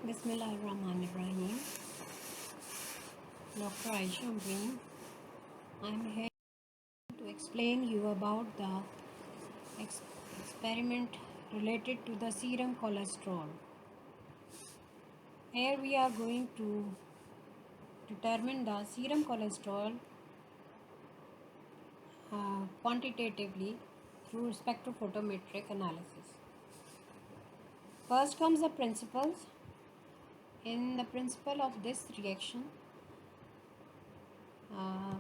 Bismillahirrahmanirrahim. Dr. Aisha Ambreen. I'm here to explain you about the experiment related to the serum cholesterol. Here we are going to determine the serum cholesterol quantitatively through spectrophotometric analysis. First comes the principles. In the principle of this reaction, uh,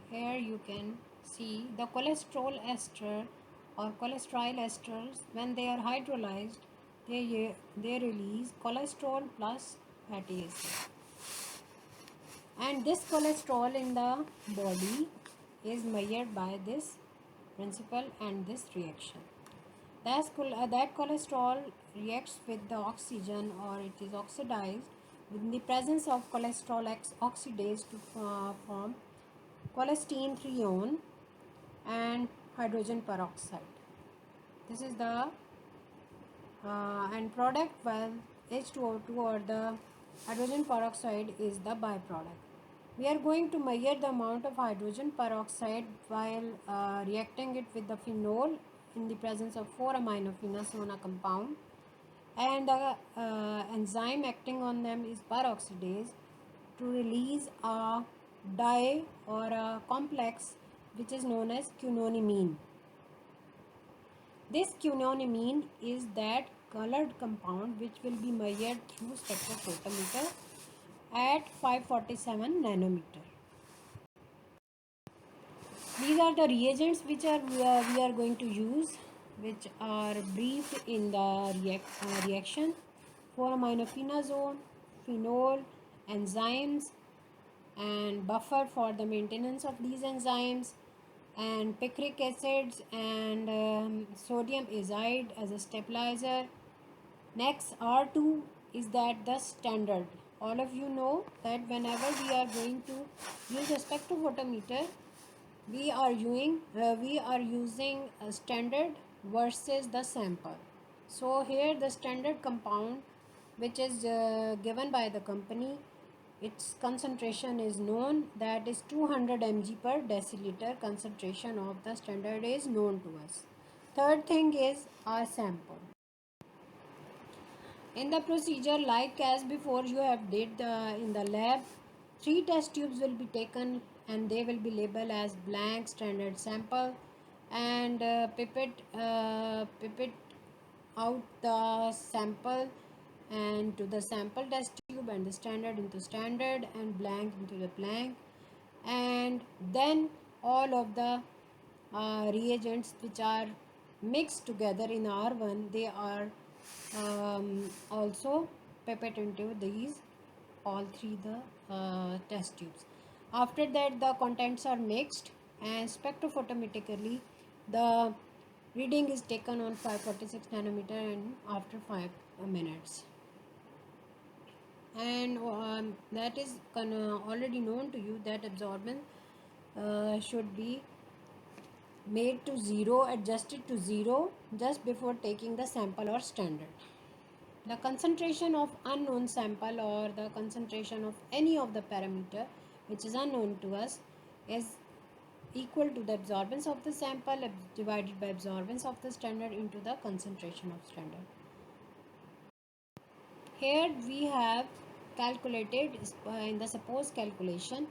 here you can see the cholesterol ester or cholesterol esters. When they are hydrolyzed, they release cholesterol plus fatty acid, and this cholesterol in the body is measured by this principle and this reaction. That cholesterol reacts with the oxygen, or it is oxidized in the presence of cholesterol oxidase to form cholesterol 3-ion and hydrogen peroxide. This is the end product, while H2O2 or the hydrogen peroxide is the byproduct. We are going to measure the amount of hydrogen peroxide while reacting it with the phenol in the presence of 4-aminophenol compound, and the enzyme acting on them is peroxidase to release a dye or a complex which is known as quinonimine. This quinonimine is that colored compound which will be measured through spectrophotometer at 547 nanometer. These are the reagents which we are going to use, which are briefed in the reaction: 4-aminophenazone, phenol, enzymes, and buffer for the maintenance of these enzymes, and picric acids, and sodium azide as a stabilizer. Next, R2 is that the standard. All of you know that whenever we are going to use a spectrophotometer, we are using a standard versus the sample. So here the standard compound, which is given by the company, its concentration is known, that is 200 mg per deciliter. Concentration of the standard is known to us. Third thing is our sample. In the procedure, like as before you have did in the lab, 3 test tubes will be taken and they will be labeled as blank standard sample, and pipette out the sample and to the sample test tube, and the standard into standard and blank into the blank, and then all of the reagents which are mixed together in R1, they are also pipette into these all 3 the test tubes. After that, the contents are mixed and spectrophotometrically the reading is taken on 546 nanometer and after 5 minutes. And that is already known to you that absorbance should be made to 0, adjusted to 0 just before taking the sample or standard. The concentration of unknown sample or the concentration of any of the parameter which is unknown to us is equal to the absorbance of the sample divided by absorbance of the standard into the concentration of standard. Here we have calculated in the supposed calculation,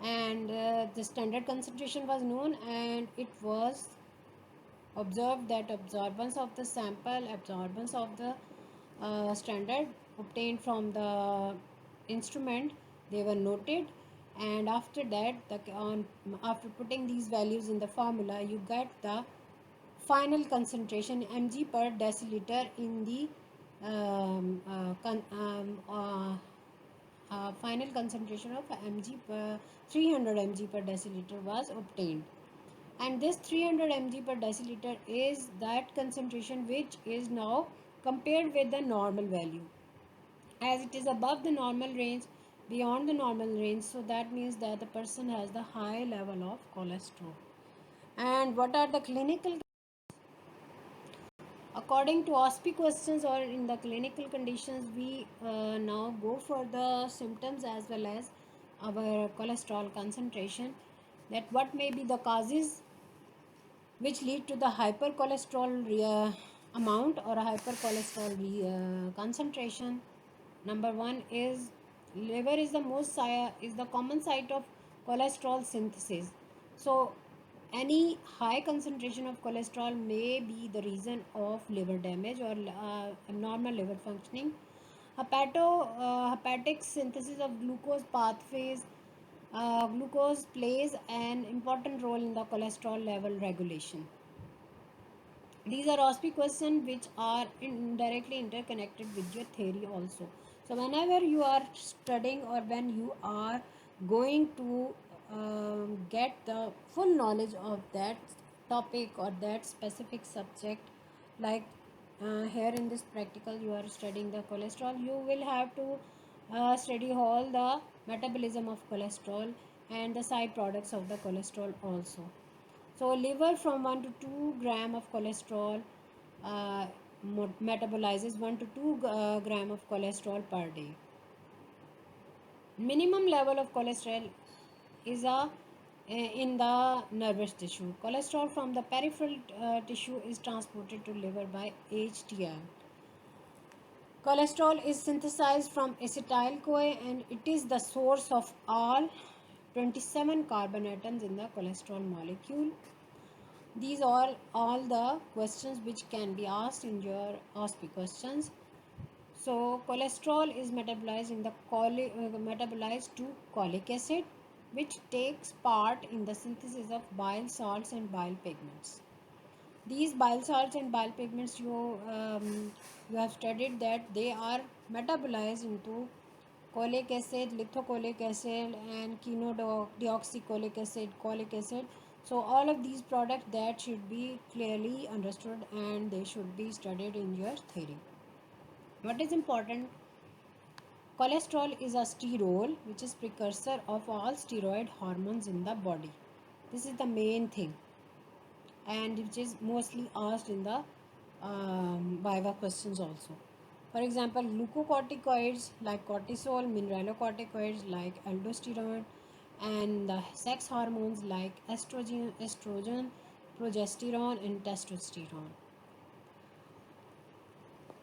and the standard concentration was known, and it was observed that absorbance of the sample, absorbance of the standard obtained from the instrument, they were noted, and after that after putting these values in the formula, you get the final concentration mg per deciliter in the final concentration of 300 mg per deciliter was obtained, and this 300 mg per deciliter is that concentration which is now compared with the normal value, as it is above the normal range, beyond the normal range, so that means that the person has the high level of cholesterol. And what are the clinical? According to OSPI questions or in the clinical conditions, we now go for the symptoms as well as our cholesterol concentration, that what may be the causes which lead to the hypercholesterol amount or a hypercholesterol concentration. Number one is liver is the is the common site of cholesterol synthesis. So any high concentration of cholesterol may be the reason of liver damage or abnormal liver functioning. Hepatic synthesis of glucose pathways. Glucose plays an important role in the cholesterol level regulation. These are OSPI questions which are indirectly interconnected with your theory also. So whenever you are studying or when you are going to get the full knowledge of that topic or that specific subject, like here in this practical you are studying the cholesterol, you will have to study all the metabolism of cholesterol and the side products of the cholesterol also. So liver from 1 to 2 gram of cholesterol uh, metabolizes 1 to 2 gram of cholesterol per day. Minimum level of cholesterol is in the nervous tissue. Cholesterol from the peripheral tissue is transported to liver by HDL. Cholesterol is synthesized from acetyl-CoA and it is the source of all 27 carbon atoms in the cholesterol molecule. These are all the questions which can be asked in your OSPI questions. So cholesterol is metabolized in the metabolized to cholic acid, which takes part in the synthesis of bile salts and bile pigments. These bile salts and bile pigments you have studied that they are metabolized into cholic acid, lithocholic acid, and quinodeoxycholic acid, cholic acid. So all of these products that should be clearly understood and they should be studied in your theory. What is important? Cholesterol is a sterol which is precursor of all steroid hormones in the body. This is the main thing and which is mostly asked in the Viva questions also. For example, glucocorticoids like cortisol, mineralocorticoids like aldosterone, and the sex hormones like estrogen, progesterone, and testosterone.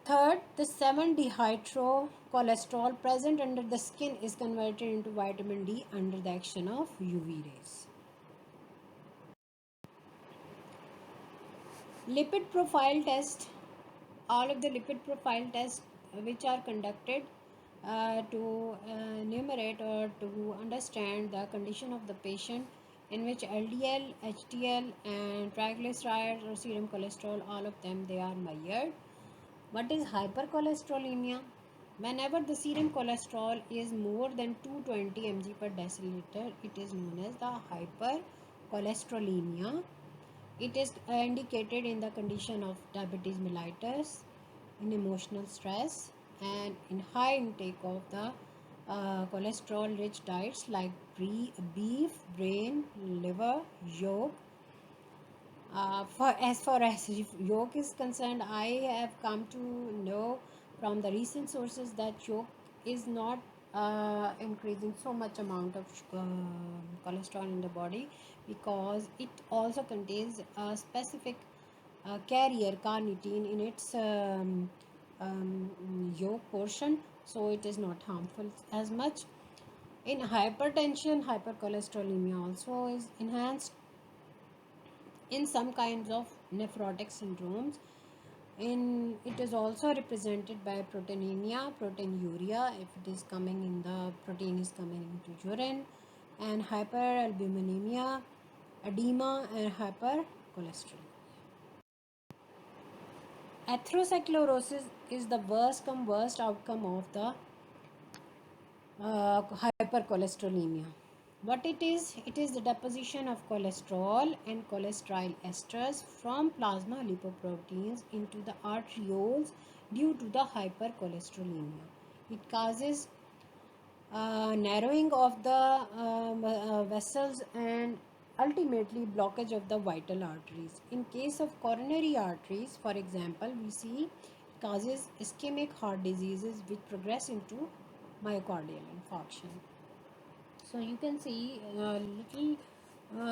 Third, the 7-dehydrocholesterol present under the skin is converted into vitamin D under the action of UV rays. Lipid profile test. All of the lipid profile tests which are conducted to enumerate or to understand the condition of the patient, in which LDL, HDL, and triglycerides or serum cholesterol, all of them they are measured. What is hypercholesterolemia? Whenever the serum cholesterol is more than 220 mg per deciliter, it is known as the hypercholesterolemia. It is indicated in the condition of diabetes mellitus, in emotional stress, and in high intake of the cholesterol rich diets like beef, brain, liver, yolk. As far as yolk is concerned, I have come to know from the recent sources that yolk is not increasing so much amount of cholesterol in the body, because it also contains a specific carrier carnitine in its yolk portion, so it is not harmful as much. In hypertension, hypercholesterolemia also is enhanced. In some kinds of nephrotic syndromes, it is also represented by proteinuria, proteinuria if it is coming in the protein is coming into urine, and hyperalbuminemia, edema, and hypercholesterol. Atherosclerosis is the worst outcome of the hypercholesterolemia. What it is the deposition of cholesterol and cholesterol esters from plasma lipoproteins into the arterioles due to the hypercholesterolemia. It causes narrowing of the vessels and ultimately blockage of the vital arteries. In case of coronary arteries, for example, we see causes ischemic heart diseases which progress into myocardial infarction. So you can see a little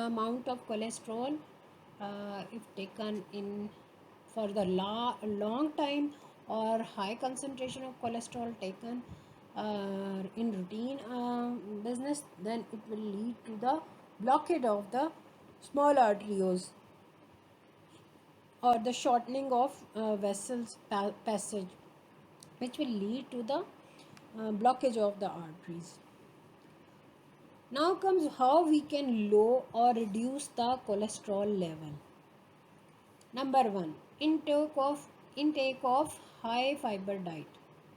amount of cholesterol if taken in for the long time, or high concentration of cholesterol taken in routine business, then it will lead to the blockade of the small arterioles or the shortening of vessels passage, which will lead to the blockage of the arteries. Now comes how we can low or reduce the cholesterol level. Number one, intake of high fiber diet.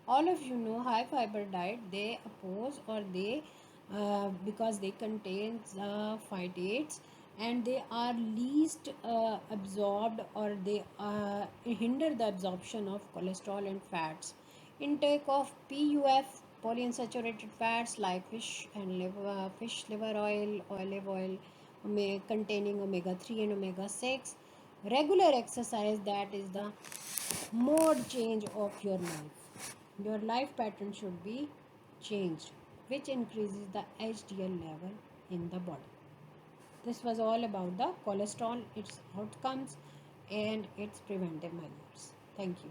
All of you know high fiber diet they oppose, or they because they contain phytates, and they are least absorbed, or they hinder the absorption of cholesterol and fats. Intake of PUF, polyunsaturated fats like fish liver oil, olive oil, containing omega 3 and omega 6. Regular exercise, that is the mode change of your life. Your life pattern should be changed, which increases the HDL level in the body. This was all about the cholesterol, its outcomes, and its preventive measures. Thank you.